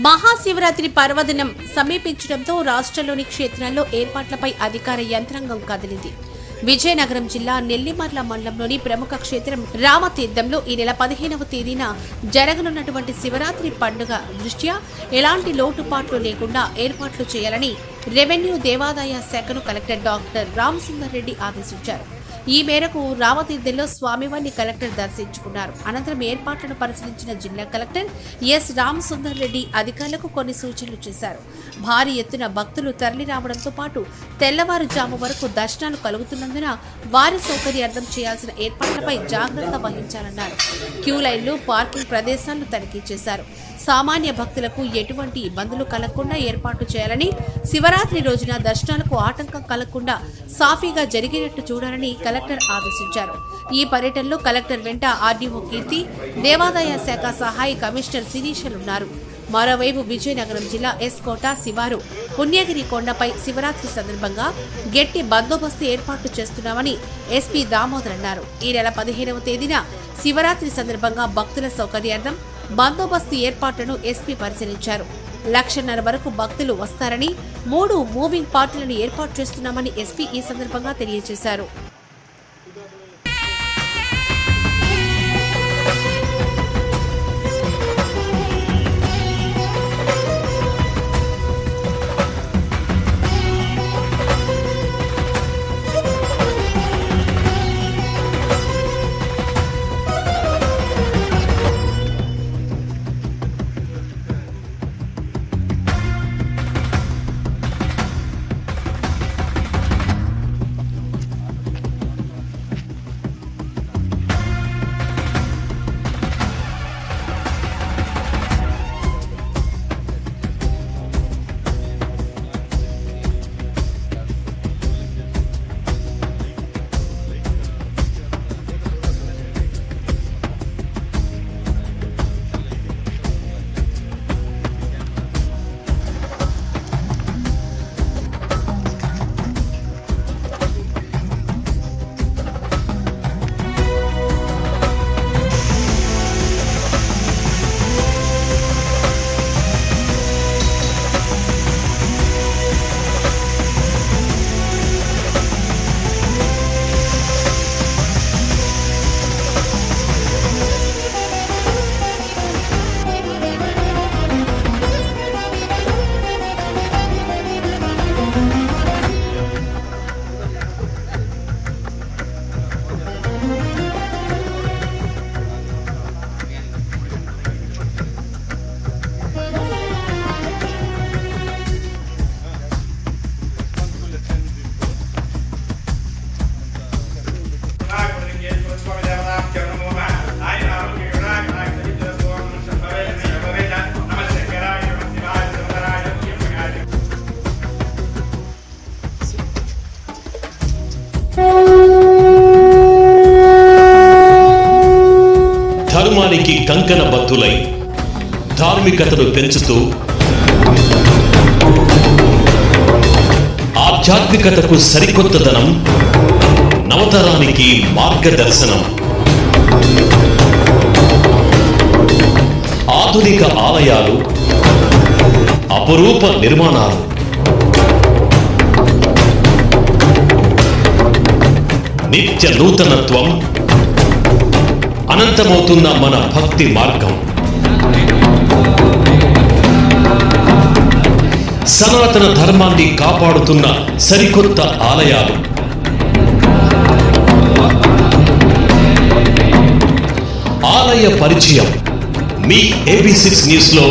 మహాశివరాత్రి పర్వదినం సమీపించడంతో రాష్ట్రంలోని క్షేత్రాల్లో ఏర్పాట్లపై అధికార యంత్రాంగం కదిలింది. విజయనగరం జిల్లా నెల్లిమర్ల మండలంలోని ప్రముఖ క్షేత్రం రామతీర్థంలో ఈ నెల 15వ తేదీన జరగనున్నటువంటి శివరాత్రి పండుగ దృష్ట్యా ఎలాంటి లోటుపాట్లు లేకుండా ఏర్పాట్లు చేయాలని రెవెన్యూ దేవాదాయ శాఖను కలెక్టర్ డాక్టర్ రామసుందర్ రెడ్డి ఆదేశించారు. ఈ మేరకు రామతీర్థంలో స్వామివారిని కలెక్టర్ దర్శించుకున్నారు. అనంతరం ఏర్పాట్లను పరిశీలించిన జిల్లా కలెక్టర్ ఎస్ రామసుందర్ రెడ్డి అధికారులకు కొన్ని సూచనలు చేశారు. భారీ ఎత్తున భక్తులు తరలి రావడంతో పాటు తెల్లవారుజాము వరకు దర్శనాలు కలుగుతున్నందున వారి సౌకర్యార్థం చేయాల్సిన ఏర్పాట్లపై జాగ్రత్త వహించాలన్నారు. క్యూ లైన్లు, పార్కింగ్ ప్రదేశాలను తనిఖీ చేశారు. సామాన్య భక్తులకు ఎటువంటి ఇబ్బందులు కలగకుండా ఏర్పాటు చేయాలని, శివరాత్రి రోజున దర్శనాలకు ఆటంకం కలగకుండా సాఫీగా జరిగేటట్టు చూడాలని కలెక్టర్ ఆదేశించారు. ఈ పర్యటనలో కలెక్టర్ వెంట ఆర్డీఓ కీర్తి, దేవాదాయ శాఖ సహాయ కమిషనర్ శిరీషలున్నారు. మరోవైపు విజయనగరం జిల్లా ఎస్ కోట శివారు పుణ్యగిరి కొండపై శివరాత్రి సందర్భంగా గట్టి బందోబస్తు ఏర్పాటు చేస్తున్నామని ఎస్పీ దామోదర్ అన్నారు. ఈ నెల 15వ తేదీన శివరాత్రి సందర్భంగా భక్తుల సౌకర్యార్థం బందోబస్తు ఏర్పాట్లను ఎస్పీ పరిశీలించారు. 1,50,000 వరకు భక్తులు వస్తారని 3 మూవింగ్ పార్టీలను ఏర్పాటు చేస్తున్నామని ఎస్పీ ఈ సందర్భంగా తెలియజేశారు. ధర్మానికి కంకణబద్ధులై ధార్మికతను పెంచుతూ ఆధ్యాత్మికతకు సరికొత్తదనం, నవతరానికి మార్గదర్శనం. ఆధునిక ఆలయాలు, అపురూప నిర్మాణాలు, నిత్య నూతనత్వం, అనంతమవుతున్న మన భక్తి మార్గం. సనాతన ధర్మాన్ని కాపాడుతున్న సరికొత్త ఆలయాలు, ఆలయ పరిచయం మీ AB6 న్యూస్ లో